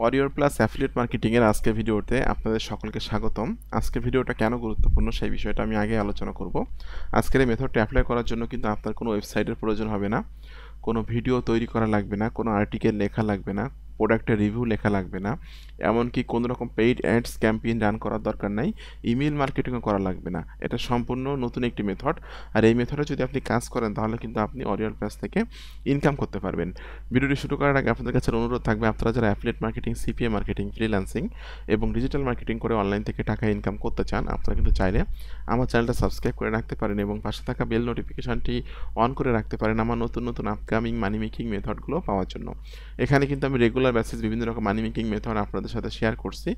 Warrior plus affiliate marketing এর আজকের ভিডিওতে আপনাদের সকলকে স্বাগতম। আজকের ভিডিওটা কেন গুরুত্বপূর্ণ সেই বিষয়টা আমি আগে আলোচনা করব। আজকের এই মেথডটা অ্যাপ্লাই করার জন্য কিন্তু আপনার কোনো ওয়েবসাইটের প্রয়োজন হবে না, কোনো ভিডিও তৈরি করা লাগবে না, কোনো আর্টিকেল লেখা লাগবে না, প্রোডাক্টের রিভিউ লেখা লাগবে না, এমনকি কোনো রকম পেইড অ্যাডস ক্যাম্পেইন রান করার দরকার নাই, ইমেল মার্কেটিংও করা লাগবে না। এটা সম্পূর্ণ নতুন একটি মেথড, আর এই মেথডে যদি আপনি কাজ করেন তাহলে কিন্তু আপনি ওয়ারিয়র প্লাস থেকে ইনকাম করতে পারবেন। ভিডিওটি শুরু করার আগে আপনাদের কাছে অনুরোধ থাকবে, আপনারা যারা affiliate marketing, CPA marketing, freelancing এবং ডিজিটাল মার্কেটিং করে অনলাইন থেকে টাকা ইনকাম করতে চান, আপনারা কিন্তু চাইলে আমার চ্যানেলটা সাবস্ক্রাইব করে রাখতে পারেন এবং পাশে থাকা বেল নোটিফিকেশনটি অন করে রাখতে পারেন আমার নতুন নতুন আপকামিং মানি মেকিং মেথডগুলো পাওয়ার জন্য। এখানে কিন্তু আমি রেগুলার বেসিস বিভিন্ন রকম মানি মেকিং মেথড আপনাদের সাথে শেয়ার করছি।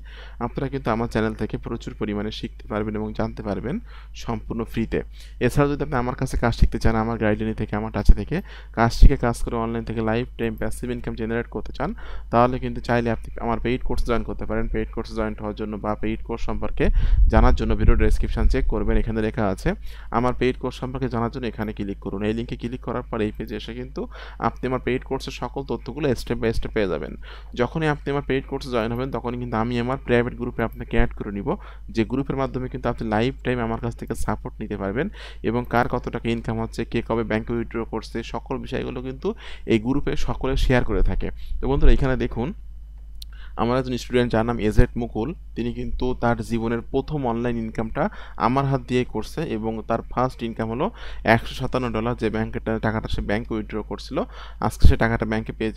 আপনারা কিন্তু আমার চ্যানেল থেকে প্রচুর পরিমাণে শিখতে পারবেন এবং জানতে পারবেন সম্পূর্ণ ফ্রিতে। এছাড়াও যদি আপনি আমার কাছে কাজ শিখতে চান, আমার গাইডলাইন থেকে, আমার টাচে থেকে কাজ শিখে কাজ করে অনলাইন থেকে life time passive income generate করতে চান, তাহলে কিন্তু চাইলে আপনি আমার পেইড কোর্সে জয়েন করতে পারেন। পেইড কোর্সে জয়েন হওয়ার জন্য বা পেইড কোর্স সম্পর্কে জানার জন্য ভিডিও ডেসক্রিপশন চেক করবেন, এখানে লেখা আছে আমার পেইড কোর্স সম্পর্কে জানার জন্য এখানে ক্লিক করুন। এই লিঙ্কে ক্লিক করার পর এই পেজে এসে কিন্তু আপনি আমার পেইড কোর্সের সকল তথ্যগুলো স্টেপ বাই স্টেপ পেয়ে যাবেন। যখনই আপনি আমার পেইড কোর্সে জয়েন হবেন তখনই কিন্তু আমি আমার প্রাইভেট গ্রুপে আপনাকে অ্যাড করে নিব, যে গ্রুপের মাধ্যমে কিন্তু আপনি লাইফ টাইম আমার কাছ থেকে সাপোর্ট নিতে পারবেন এবং কার কত টাকা ইনকাম হচ্ছে, কে কবে ব্যাংকে উইথড্র করছে, সকল বিষয়গুলো কিন্তু এই গ্রুপে সকলে শেয়ার করে থাকে। তো বন্ধুরা, এখানে দেখুন আমার একজন স্টুডেন্ট যার নাম এজেড মুকুল, তিনি কিন্তু তার জীবনের প্রথম অনলাইন ইনকামটা আমার হাত দিয়ে করছে এবং তার ফার্স্ট ইনকাম হলো $157, যে টাকাটা সে ব্যাংকে উইথড্র করছিল। আজকে সে টাকাটা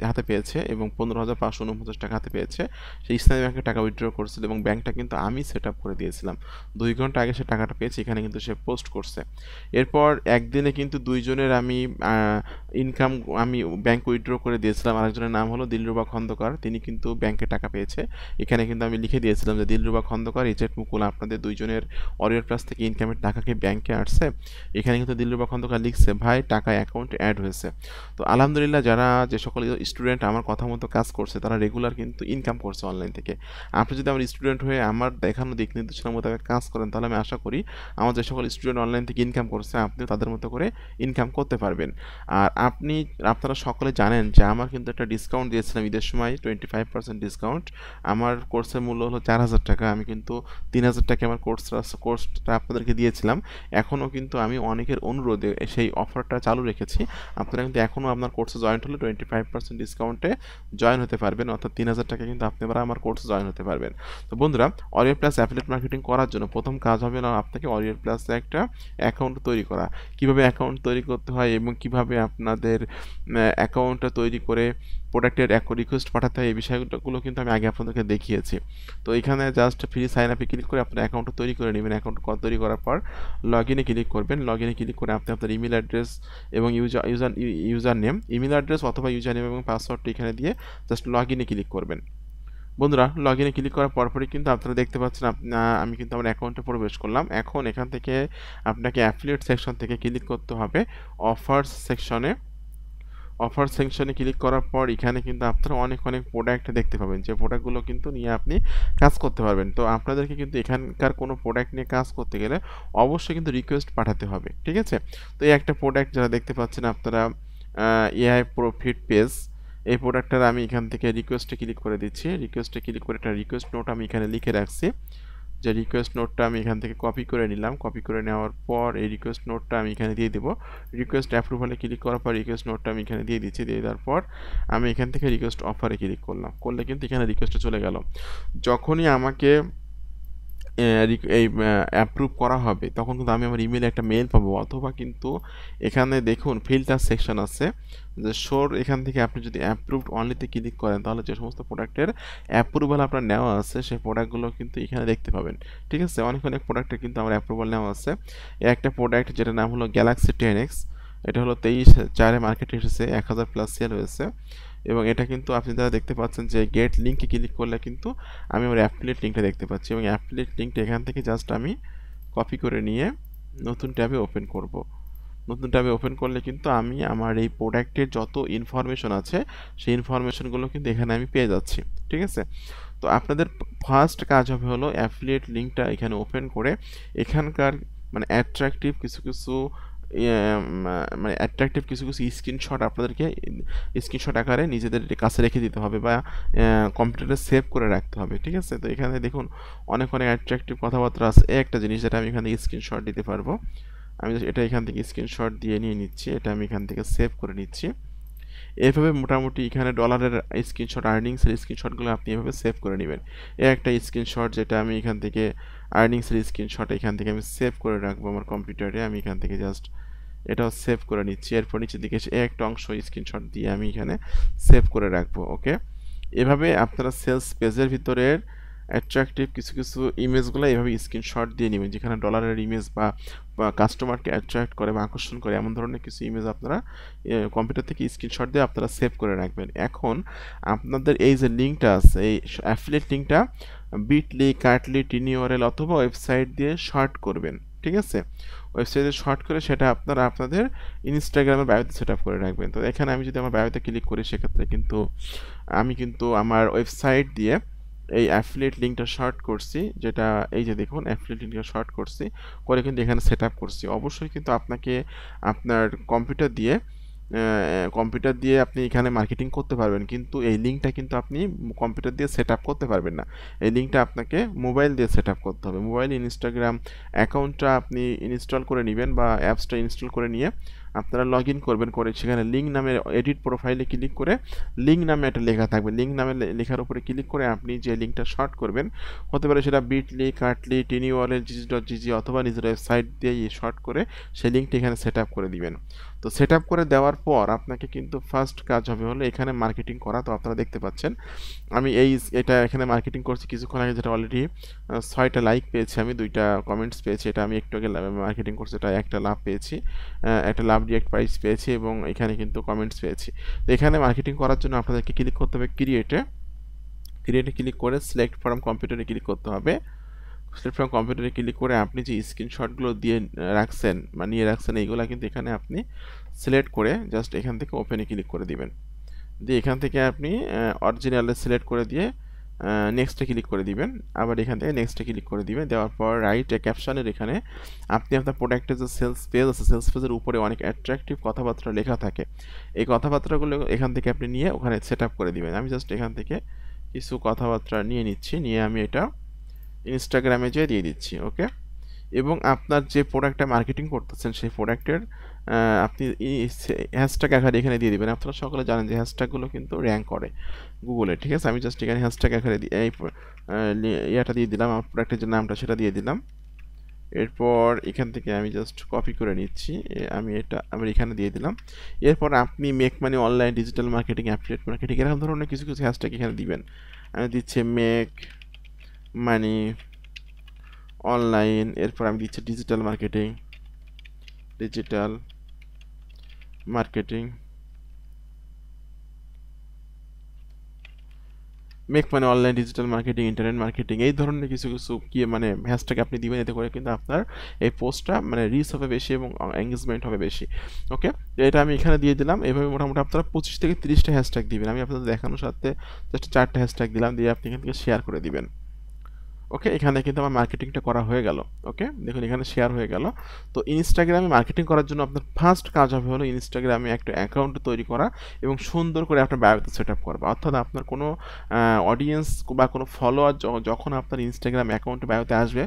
হাতে পেয়েছে এবং 15,549 টাকা হাতে পেয়েছে। সে ইসলামী ব্যাংকে টাকা উইথড্র করছিল এবং ব্যাংকটা কিন্তু আমি সেট আপ করে দিয়েছিলাম। 2 ঘন্টা আগে সে টাকাটা পেয়েছে, এখানে কিন্তু সে পোস্ট করছে। এরপর একদিনে কিন্তু দুইজনের ইনকাম আমি ব্যাংক উইথড্র করে দিয়েছিলাম। আরেকজনের নাম হলো দিলরুবা খন্দকার, তিনি কিন্তু ব্যাংকে টাকা পেয়েছে। এখানে কিন্তু আমি লিখে দিয়েছিলাম যে দিলরুবা খন্দকার, এজেড মুকুল, আপনাদের দুইজনের ওয়ারিয়র প্লাস থেকে ইনকামের টাকা কি ব্যাংকে আসছে? এখানে কিন্তু দিলরুবা খন্দকার লিখছে ভাই টাকা অ্যাকাউন্টে অ্যাড হয়েছে। তো আলহামদুলিল্লাহ, যে সকল স্টুডেন্ট আমার কথা মতো কাজ করছে তারা রেগুলার কিন্তু ইনকাম করছে অনলাইন থেকে। আপনি যদি আমার স্টুডেন্ট হয়ে আমার দেখানো দিক নির্দেশনার মোতাবেক কাজ করেন তাহলে আমি আশা করি আমার যে সকল স্টুডেন্ট অনলাইন থেকে ইনকাম করছে আপনিও তাদের মতো করে ইনকাম করতে পারবেন। আর আপনারা সকলে জানেন যে আমার কিন্তু একটা ডিসকাউন্ট দিয়েছিলাম ঈদের সময়, 25% ডিসকাউন্ট। আমার কোর্সের মূল্য হলো 4,000 টাকা। আমি কিন্তু 3,000 টাকা আমার কোর্সটা আপনাদেরকে দিয়েছিলাম। এখনও কিন্তু আমি অনেকের অনুরোধে সেই অফারটা চালু রেখেছি। আপনারা কিন্তু এখনও আপনার কোর্সে জয়েন হলে 25% ডিসকাউন্টে জয়েন হতে পারবেন, অর্থাৎ 3,000 টাকা কিন্তু আপনারা আমার কোর্সে জয়েন হতে পারবেন। তো বন্ধুরা, ওয়ারিয়র প্লাস অ্যাফিলিয়েট মার্কেটিং করার জন্য প্রথম কাজ হবে না আপনাকে ওয়ারিয়র প্লাসে একটা অ্যাকাউন্ট তৈরি করা। কিভাবে অ্যাকাউন্ট তৈরি করতে হয় এবং কিভাবে আপনাদের অ্যাকাউন্টটা তৈরি করে প্রোডাক্টের রিকোয়েস্ট পাঠাতে হয়, এই বিষয়গুলো কিন্তু আমি আগে আপনাদেরকে দেখিয়েছি। তো এখানে জাস্ট ফ্রি সাইন আপে ক্লিক করে আপনার অ্যাকাউন্টটা তৈরি করে নেবেন। অ্যাকাউন্ট তৈরি করার পর লগ ইনে ক্লিক করবেন। লগ ইনে ক্লিক করে আপনি আপনার ইমেল অ্যাড্রেস এবং ইউজার নেম, ইমেল অ্যাড্রেস অথবা ইউজার নেম এবং পাসওয়ার্ডটি এখানে দিয়ে জাস্ট লগ ইনে ক্লিক করবেন। বন্ধুরা, লগ ইনে ক্লিক করার পরপরই কিন্তু আপনারা দেখতে পাচ্ছেন আমি কিন্তু আমার অ্যাকাউন্টে প্রবেশ করলাম। এখন এখান থেকে আপনাকে অ্যাফিলিয়েট সেকশন থেকে ক্লিক করতে হবে অফার্স সেকশনে। অফার সেকশনে ক্লিক করার পর এখানে কিন্তু আপনারা অনেক প্রোডাক্ট দেখতে পাবেন, যে প্রোডাক্টগুলো কিন্তু নিয়ে আপনি কাজ করতে পারবেন। তো আপনাদেরকে কিন্তু এখানকার কোনো প্রোডাক্ট নিয়ে কাজ করতে গেলে অবশ্যই কিন্তু রিকোয়েস্ট পাঠাতে হবে, ঠিক আছে? তো এই একটা প্রোডাক্ট যারা দেখতে পাচ্ছেন আপনারা, এআই প্রফিট পেজ, এই প্রোডাক্টটার আমি এখান থেকে রিকোয়েস্টে ক্লিক করে দিচ্ছি। রিকোয়েস্টে ক্লিক করে একটা রিকোয়েস্ট নোট আমি এখানে লিখে রাখছি। যে রিকোয়েস্ট নোটটা আমি এখান থেকে কপি করে নিলাম। কপি করে নেওয়ার পর এই রিকোয়েস্ট নোটটা আমি এখানে দিয়ে দেবো। রিকোয়েস্ট অ্যাপ্রুভালে ক্লিক করার পর রিকোয়েস্ট নোটটা আমি এখানে দিয়ে দিচ্ছি। দিয়ে দেওয়ার পর আমি এখান থেকে রিকোয়েস্ট অফারে ক্লিক করলাম। করলে কিন্তু এখানে রিকোয়েস্টটা চলে গেল। যখনই আমাকে অ্যাপ্রুভ করা হবে তখন কিন্তু আমি আমার ইমেলে একটা মেল পাবো, অথবা কিন্তু এখানে দেখুন ফিল্টার সেকশন আছে যে শোর, এখান থেকে আপনি যদি অ্যাপ্রুভড অনলিতে ক্লিক করেন তাহলে যে সমস্ত প্রোডাক্টের অ্যাপ্রুভাল আপনার নেওয়া আছে সেই প্রোডাক্টগুলো কিন্তু এখানে দেখতে পাবেন, ঠিক আছে? অনেক প্রোডাক্টের কিন্তু আমার অ্যাপ্রুভাল নেওয়া আছে। একটা প্রোডাক্ট যেটার নাম হলো গ্যালাক্সি 10X, এটা হলো 23/4 মার্কেটে এসেছে, 1,000+ সেল হয়েছে এবং এটা কিন্তু আপনি যারা দেখতে পাচ্ছেন যে গেট লিঙ্কে ক্লিক করলে কিন্তু আমি আমার অ্যাফিলিয়েট লিঙ্কটা দেখতে পাচ্ছি এবং অ্যাফিলিয়েট লিঙ্কটা এখান থেকে জাস্ট আমি কপি করে নিয়ে নতুন ট্যাবে ওপেন করব। নতুন ট্যাবে ওপেন করলে কিন্তু আমি আমার এই প্রোডাক্টের যত ইনফরমেশন আছে সেই ইনফরমেশনগুলো কিন্তু এখানে আমি পেয়ে যাচ্ছি, ঠিক আছে? তো আপনাদের ফার্স্ট কাজ হবে হলো অ্যাফিলিয়েট লিঙ্কটা এখানে ওপেন করে এখানকার অ্যাট্রাকটিভ কিছু মানে অ্যাট্রাকটিভ কিছু কিছু স্ক্রিনশট আপনাদেরকে স্ক্রিনশট আকারে নিজেদের কাছে রেখে দিতে হবে বা কম্পিউটারে সেভ করে রাখতে হবে, ঠিক আছে। তো এখানে দেখুন অনেক অনেক অ্যাট্রাকটিভ কথাবার্তা আছে। একটা জিনিস যেটা আমি এখান থেকে স্ক্রিনশট দিতে পারবো, আমি এটা এখান থেকে স্ক্রিনশট দিয়ে নিয়ে নিচ্ছি, এটা আমি এখান থেকে সেভ করে নিচ্ছি। এভাবে মোটামুটি এখানে ডলারের স্ক্রিনশট, আর্নিংসের স্ক্রিনশটগুলো আপনি এভাবে সেভ করে নেবেন। একটা স্ক্রিনশট যেটা আমি এখান থেকে আর্নিংসের স্ক্রিনশট এখান থেকে আমি সেভ করে রাখবো আমার কম্পিউটারে। আমি এখান থেকে জাস্ট এটাও সেভ করে নিচ্ছি। এরপর নিচের দিকে এসে একটা অংশ স্ক্রিনশট দিয়ে আমি এখানে সেভ করে রাখবো। ওকে, এভাবে আপনারা সেলস পেজের ভিতরের অ্যাট্রাকটিভ কিছু কিছু ইমেজগুলো এভাবে স্ক্রিনশট দিয়ে নেবেন, যেখানে ডলারের ইমেজ বা কাস্টমারকে অ্যাট্রাক্ট করে বা আকর্ষণ করে এমন ধরনের কিছু ইমেজ আপনারা কম্পিউটার থেকে স্ক্রিনশট দিয়ে আপনারা সেভ করে রাখবেন। এখন আপনাদের এই যে লিঙ্কটা আছে, এই অ্যাফিলিয়েট লিঙ্কটা বিটলি, কার্টলি, টিনিওয়ারেল অথবা ওয়েবসাইট দিয়ে শর্ট করবেন, ঠিক আছে। ওয়েবসাইটে শর্ট করে সেটা আপনারা আপনাদের ইনস্টাগ্রামের বায়োতে সেট আপ করে রাখবেন। তো এখানে আমি যদি আমার বায়োতে ক্লিক করি, সেক্ষেত্রে কিন্তু আমি কিন্তু আমার ওয়েবসাইট দিয়ে এই অ্যাফিলিয়েট লিঙ্কটা শর্ট করছি, যেটা এই যে দেখুন অ্যাফিলিয়েট লিঙ্কটা শর্ট করছি করে কিন্তু এখানে সেট আপ করছি। অবশ্যই কিন্তু আপনাকে আপনার কম্পিউটার দিয়ে আপনি এখানে মার্কেটিং করতে পারবেন, কিন্তু এই লিঙ্কটা কিন্তু আপনি কম্পিউটার দিয়ে সেট আপ করতে পারবেন না। এই লিঙ্কটা আপনাকে মোবাইল দিয়ে সেট আপ করতে হবে। মোবাইলে ইনস্টাগ্রাম অ্যাকাউন্টটা আপনি ইনস্টল করে নেবেন বা অ্যাপসটা ইনস্টল করে নিয়ে আপনারা লগ ইন করবেন, করে সেখানে লিঙ্ক নামে এডিট প্রোফাইলে ক্লিক করে লিঙ্ক নামে একটা লেখা থাকবে, লিঙ্ক নামে লেখার উপরে ক্লিক করে আপনি যে লিঙ্কটা শর্ট করবেন, হতে পারে সেটা বিটলি, কার্টলি, টিনিওয়ালের, জিজি ওয়ালের অথবা নিজের ওয়েবসাইট দিয়ে শর্ট করে সেই লিঙ্কটি এখানে সেট আপ করে দিবেন। তো সেট আপ করে দেওয়ার পর আপনাকে কিন্তু ফার্স্ট কাজ হবে হলো এখানে মার্কেটিং করা। তো আপনারা দেখতে পাচ্ছেন আমি এটা এখানে মার্কেটিং করছি কিছুক্ষণ আগে, যেটা অলরেডি 6টা লাইক পেয়েছি, আমি 2টা কমেন্টস পেয়েছি। এটা আমি একটু আগে মার্কেটিং করছি, এটা একটা লাভ পেয়েছি, একটা লাভ রিয়েক্ট প্রাইস পেয়েছি এবং এখানে কিন্তু কমেন্টস পেয়েছি। তো এখানে মার্কেটিং করার জন্য আপনাদেরকে ক্লিক করতে হবে ক্রিয়েটে ক্লিক করে সিলেক্ট ফ্রম কম্পিউটারে ক্লিক করতে হবে। সিলেক্ট ফ্রম কম্পিউটারে ক্লিক করে আপনি যে স্ক্রিনশটগুলো দিয়ে রাখছেন বা নিয়ে রাখছেন, এইগুলো কিন্তু এখানে আপনি সিলেক্ট করে জাস্ট এখান থেকে ওপেনে ক্লিক করে দিবেন। দিয়ে এখান থেকে আপনি অরিজিনালে সিলেক্ট করে দিয়ে নেক্সটে ক্লিক করে দিবেন। আবার এখান থেকে নেক্সটে ক্লিক করে দিবেন। দেওয়ার পর রাইটে ক্যাপশনের এখানে আপনি আপনার প্রোডাক্টের যে সেলস পেজ আছে, সেলস পেজের উপরে অনেক অ্যাট্রাকটিভ কথাবার্তা লেখা থাকে, এই কথাবার্তাগুলো এখান থেকে আপনি নিয়ে ওখানে সেট আপ করে দিবেন। আমি জাস্ট এখান থেকে কিছু কথাবার্তা নিয়ে নিচ্ছি, নিয়ে আমি এটা ইনস্টাগ্রামে যেয়ে দিয়ে দিচ্ছি। ওকে, এবং আপনার যে প্রোডাক্টটা মার্কেটিং করতেছেন সেই প্রোডাক্টের আপনি হ্যাশট্যাগ আকারে এখানে দিয়ে দিবেন। আপনারা সকলে জানেন যে হ্যাশট্যাগুলো কিন্তু র্যাঙ্ক করে গুগলে, ঠিক আছে। আমি জাস্ট এখানে হ্যাশট্যাগ আকারে এই ইয়াটা দিয়ে দিলাম, আমার প্রোডাক্টের যে নামটা সেটা দিয়ে দিলাম। এরপর এখান থেকে আমি জাস্ট কপি করে নিচ্ছি, আমি এটা আবার এখানে দিয়ে দিলাম। এরপর আপনি make money online, digital marketing, affiliate marketing এরকম ধরনের কিছু কিছু হ্যাশট্যাগ এখানে দিবেন। আমি দিচ্ছি মেক মানি অনলাইন, এরপর আমি দিচ্ছি ডিজিটাল মার্কেটিং, মেক মানে online, digital marketing, internet marketing, এই ধরনের কিছু কিছু কি মানে হ্যাশট্যাগ আপনি দিবেন। এতে করে কিন্তু আপনার এই পোস্টটা মানে রিচ হবে বেশি এবং এঙ্গেজমেন্ট হবে বেশি। ওকে, এটা আমি এখানে দিয়ে দিলাম। এভাবে মোটামুটি আপনারা 25 থেকে 30টা হ্যাশট্যাগ দিবেন। আমি আপনাদের দেখানোর সাথে জাস্ট 4টা হ্যাশট্যাগ দিলাম, দিয়ে আপনি এখান থেকে শেয়ার করে দিবেন। ওকে, এখানে কিন্তু আমার মার্কেটিংটা করা হয়ে গেল। ওকে, দেখুন এখানে শেয়ার হয়ে গেল। তো ইনস্টাগ্রামে মার্কেটিং করার জন্য আপনার ফার্স্ট কাজ হবে হলো ইনস্টাগ্রামে একটা অ্যাকাউন্ট তৈরি করা এবং সুন্দর করে আপনার বায়োতে সেট আপ করবা। অর্থাৎ আপনার কোনো অডিয়েন্স বা কোনো ফলোয়ার যখন আপনার ইনস্টাগ্রাম অ্যাকাউন্টে বায়োতে আসবে,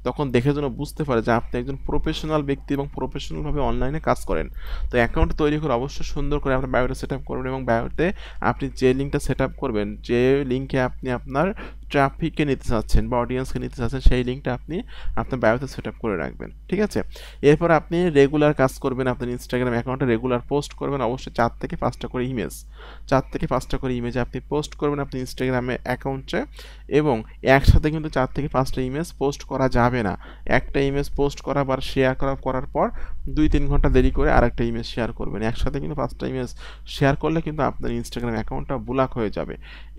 তখন দেখে যেন বুঝতে পারে যে আপনি একজন প্রফেশনাল ব্যক্তি এবং প্রফেশনালভাবে অনলাইনে কাজ করেন। তো অ্যাকাউন্ট তৈরি করে অবশ্যই সুন্দর করে আপনার বায়োতে সেট আপ করবেন এবং বায়োতে আপনি যে লিঙ্কটা সেট আপ করবেন, যে লিঙ্কে আপনি আপনার ট্রাফিককে নিতে চাচ্ছেন বা অডিয়েন্সকে নিতে চাচ্ছেন, সেই লিঙ্কটা আপনি আপনার বায়োতে সেট আপ করে রাখবেন, ঠিক আছে। এরপর আপনি রেগুলার কাজ করবেন, আপনার ইনস্টাগ্রাম অ্যাকাউন্টে রেগুলার পোস্ট করবেন, অবশ্যই 4 থেকে 5টা করে ইমেজ আপনি পোস্ট করবেন আপনি ইনস্টাগ্রামে অ্যাকাউন্টে। এবং একসাথে কিন্তু 4 থেকে 5টা ইমেজ পোস্ট করা যাবে না। একটা ইমেজ পোস্ট করা বা শেয়ার করার পর 2-3 ঘন্টা দেরি করে আরেকটা ইমেজ শেয়ার করবেন। একসাথে কিন্তু 5টা ইমেজ শেয়ার করলে কিন্তু আপনার ইনস্টাগ্রাম অ্যাকাউন্টটা ব্লক হয়ে যাবে।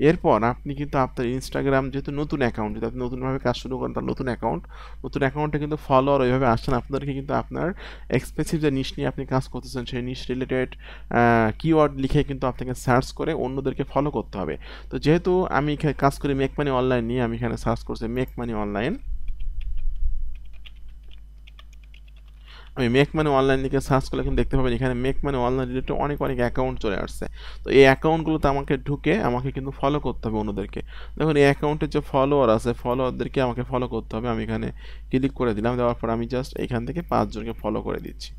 এরপর আপনি কিন্তু আপনার ইনস্টাগ্রাম যেহেতু নতুন অ্যাকাউন্ট, যদি আপনি নতুনভাবে কাজ শুরু করেন তার নতুন অ্যাকাউন্টে কিন্তু ফলোয়ার ওইভাবে আসছেন, আপনাদেরকে কিন্তু আপনার এক্সপেসিভ যে নিশ নিয়ে আপনি কাজ করতেছেন সেই নিশ রিলেটেড কিওয়ার্ড লিখে কিন্তু আপনাকে সার্চ করে অন্যদেরকে ফলো করতে হবে। তো যেহেতু আমি কাজ করি মেক মানি অনলাইন নিয়ে, আমি এখানে সার্চ করছি মেক মানি অনলাইন। আমি মেক মানি অনলাইন লিখে সার্চ করলে কিন্তু দেখতে পাবেন এখানে মেক মানি অনলাইন রিলেটেড অনেক অনেক অ্যাকাউন্ট চলে আসছে। তো এই অ্যাকাউন্টগুলোতে আমাকে ঢুকে আমাকে কিন্তু ফলো করতে হবে অন্যদেরকে। দেখুন এই অ্যাকাউন্টের যে ফলোয়ার আছে ফলোয়ারদেরকে আমাকে ফলো করতে হবে। আমি এখানে ক্লিক করে দিলাম, দেওয়ার পর আমি জাস্ট এখান থেকে 5 জনকে ফলো করে দিচ্ছি।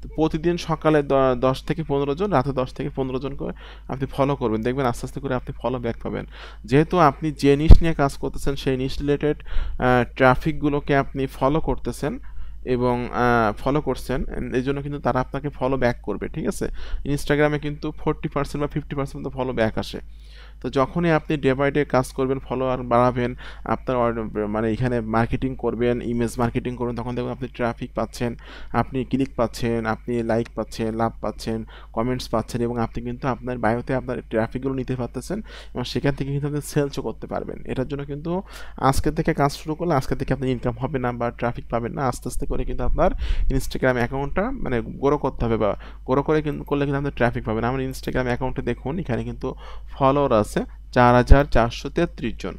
তো প্রতিদিন সকালে 10 থেকে 15 জন, রাতে 10 থেকে 15 জন করে আপনি ফলো করবেন, দেখবেন আস্তে আস্তে করে আপনি ফলো ব্যাক পাবেন। যেহেতু আপনি যে নিশ নিয়ে কাজ করতেছেন সেই নিশ রিলেটেড ট্রাফিকগুলোকে আপনি ফলো করতেছেন এবং ফলো করছেন, এই জন্য কিন্তু তারা আপনাকে ফলো ব্যাক করবে, ঠিক আছে। ইনস্টাগ্রামে কিন্তু 40% বা 50% তো ফলো ব্যাক আসে। তো যখনই আপনি ডে বাই ডে কাজ করবেন, ফলোয়ার বাড়াবেন, আপনার মানে এখানে মার্কেটিং করবেন, ইমেজ মার্কেটিং করবেন, তখন দেখবেন আপনি ট্রাফিক পাচ্ছেন, আপনি ক্লিক পাচ্ছেন, আপনি লাইক পাচ্ছেন, লাভ পাচ্ছেন, কমেন্টস পাচ্ছেন, এবং আপনি কিন্তু আপনার বায়োতে আপনার ট্রাফিকগুলো নিতে পারতেছেন এবং সেখান থেকে কিন্তু আপনি সেলসও করতে পারবেন। এটার জন্য কিন্তু আজকে থেকে কাজ শুরু করলে আজকে থেকে আপনার ইনকাম হবে না বা ট্রাফিক পাবেন না, আস্তে আস্তে করে কিন্তু আপনার ইনস্টাগ্রাম অ্যাকাউন্টটা মানে গ্রো করতে হবে, বা গ্রো করে কিন্তু করলে কিন্তু আপনার ট্রাফিক পাবেন। আমার ইনস্টাগ্রাম অ্যাকাউন্টে দেখুন এখানে কিন্তু ফলোয়ার আছে 4433 জন।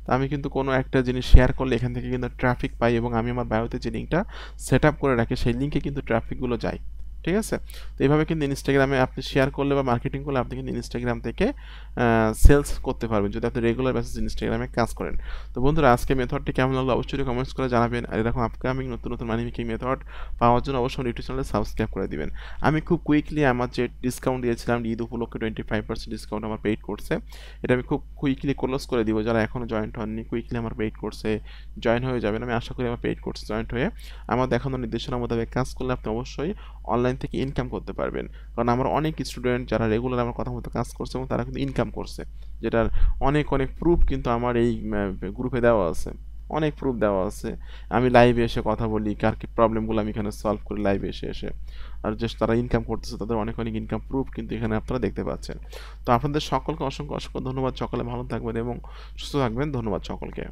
তো আমি কিন্তু কোনো একটা জিনিস শেয়ার করলে এখান থেকে কিন্তু ট্রাফিক পাই এবং আমি আমার বায়োতে যে লিঙ্কটা সেট আপ করে রাখি সেই লিঙ্কে কিন্তু ট্রাফিকগুলো যায়, ঠিক আছে। তো এইভাবে কিন্তু ইনস্টাগ্রামে আপনি শেয়ার করলে বা মার্কেটিং করলে আপনি কিন্তু ইনস্টাগ্রাম থেকে সেলস করতে পারবেন যদি আপনি রেগুলার বেসিস ইনস্টাগ্রামে কাজ করেন। তো বন্ধুরা আজকে মেথডটি কেমন লাগলো অবশ্যই কমেন্টস করে জানাবেন, আর এরকম আপকামিং নতুন নতুন মানি মেকিং মেথড পাওয়ার জন্য অবশ্যই ইউটিউব চ্যানেলে সাবস্ক্রাইব করে দিবেন। আমি খুব কুইকলি আমার যে ডিসকাউন্ট দিয়েছিলাম ঈদ উপলক্ষে 25% ডিসকাউন্ট আমার পেইড করছে, এটা আমি খুব কুইকলি ক্লোজ করে দিব। যারা এখনও জয়েন্ট হননি কুইকলি আমার পেইড কোর্সে জয়েন হয়ে যাবেন। আমি আশা করি আমার পেইড কোর্সে জয়েন্ট হয়ে আমার দেখানো নির্দেশনা মোতাবেক কাজ করলে আপনি অবশ্যই অনলাইন থেকে ইনকাম করতে পারবেন। কারণ আমার অনেক স্টুডেন্ট যারা রেগুলার আমার কথা মতো কাজ করছে এবং তারা কিন্তু ইনকাম করছে, যেটার অনেক অনেক প্রুফ কিন্তু আমার এই গ্রুপে দেওয়া আছে, অনেক প্রুফ দেওয়া আছে। আমি লাইভে এসে কথা বলি, কার কি প্রবলেমগুলো আমি এখানে সলভ করি লাইভে এসে এসে। আর যে তারা ইনকাম করতেছে তাদের অনেক অনেক ইনকাম প্রুফ কিন্তু এখানে আপনারা দেখতে পাচ্ছেন। তো আপনাদের সকলকে অসংখ্য অসংখ্য ধন্যবাদ। সকলে ভালো থাকবেন এবং সুস্থ থাকবেন। ধন্যবাদ সকলকে।